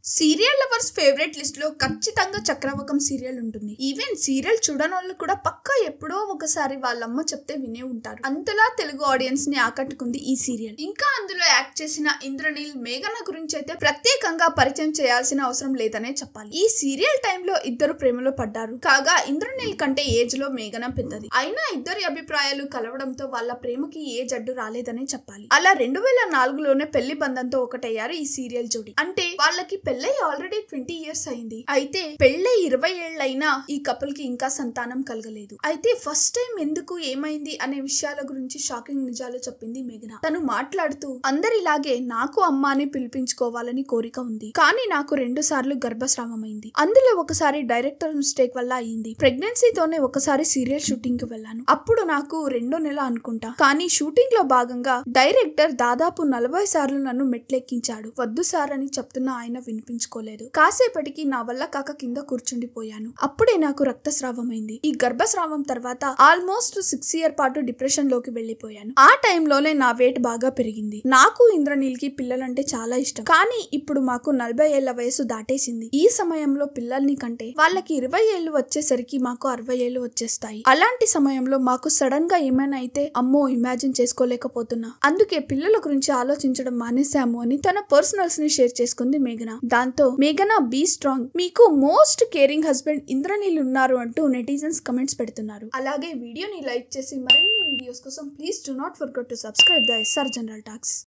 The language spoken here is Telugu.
సీరియల్ లవర్స్ ఫేవరెట్ లిస్ట్ లో ఖచ్చితంగా చక్రవాకం సీరియల్ ఉంటుంది. ఈవెన్ సీరియల్ చూడని వాళ్ళు కూడా పక్కా ఎప్పుడో ఒకసారి వాళ్ళమ్మ చెప్తే వినే ఉంటారు. అంతలా తెలుగు ఆడియన్స్ ని ఆకట్టుకుంది ఈ సీరియల్. ఇంకా అందులో యాక్ట్ చేసిన ఇంద్రనీల్, మేఘన గురించి అయితే ప్రత్యేకంగా పరిచయం చేయాల్సిన అవసరం లేదనే చెప్పాలి. ఈ సీరియల్ టైంలో ఇద్దరు ప్రేమలో పడ్డారు. కాగా ఇంద్రనీల్ కంటే ఏజ్ లో మేఘన పెద్దది. అయినా ఇద్దరి అభిప్రాయాలు కలవడంతో వాళ్ళ ప్రేమకి ఏ జడ్డు రాలేదనే చెప్పాలి. అలా 2004లోనే పెళ్లి బంధంతో ఒకటయ్యారు ఈ సీరియల్ జోడి. అంటే వాళ్ళకి పెళ్ళై ఆల్రెడీ 20 years అయింది. అయితే పెళ్ళై 20 ఏళ్లైనా ఈ కపుల్ కి ఇంకా సంతానం కలగలేదు. అయితే ఫస్ట్ టైం ఎందుకు ఏమైంది అనే విషయాల గురించి షాకింగ్ నిజాలు చెప్పింది మేఘన. తను మాట్లాడుతూ, అందరిలాగే నాకు అమ్మ అని పిలిపించుకోవాలని కోరిక ఉంది. కానీ నాకు 2 సార్లు గర్భస్రావమైంది. అందులో ఒకసారి డైరెక్టర్ మిస్టేక్ వల్ల అయింది. ప్రెగ్నెన్సీతోనే ఒకసారి సీరియల్ షూటింగ్ కి వెళ్ళాను. అప్పుడు నాకు 2వ నెల అనుకుంటా. కానీ షూటింగ్ లో భాగంగా డైరెక్టర్ దాదాపు 40 సార్లు నన్ను మెట్లెక్కించాడు. వద్దు సార్ అని చెప్తున్న ఆయన వినిపించుకోలేదు. కాసేపటికి నా వల్ల కాక కింద కూర్చుండిపోయాను. అప్పుడే నాకు రక్తస్రావమైంది. ఈ గర్భస్రావం తర్వాత ఆల్మోస్ట్ 6 years పాటు డిప్రెషన్ లోకి వెళ్లిపోయాను. ఆ టైంలోనే నా వెయిట్ బాగా పెరిగింది. నాకు ఇంద్రనీల్ కి పిల్లలంటే చాలా ఇష్టం. కానీ ఇప్పుడు మాకు 40 ఏళ్ల వయసు దాటేసింది. ఈ సమయంలో పిల్లల్ని కంటే వాళ్ళకి 20 ఏళ్లు వచ్చేసరికి మాకు 60 ఏళ్లు వచ్చేస్తాయి. అలాంటి సమయంలో మాకు సడన్ గా ఏమైనా అయితే అమ్మో ఇమాజిన్ చేసుకోలేకపోతున్నా. అందుకే పిల్లల గురించి ఆలోచించడం మానేశాము అని తన పర్సనల్స్ ని షేర్ చేసుకుంది మేఘన. దాంతో మేఘన బీ స్ట్రాంగ్, మీకు మోస్ట్ కేరింగ్ హస్బెండ్ ఇంద్రనీల్ ఉన్నారు అంటూ నెటిజన్స్ కమెంట్స్ పెడుతున్నారు. అలాగే వీడియోని లైక్ చేసి మరిన్ని వీడియోస్ కోసం please do not forget to subscribe the SR general talks.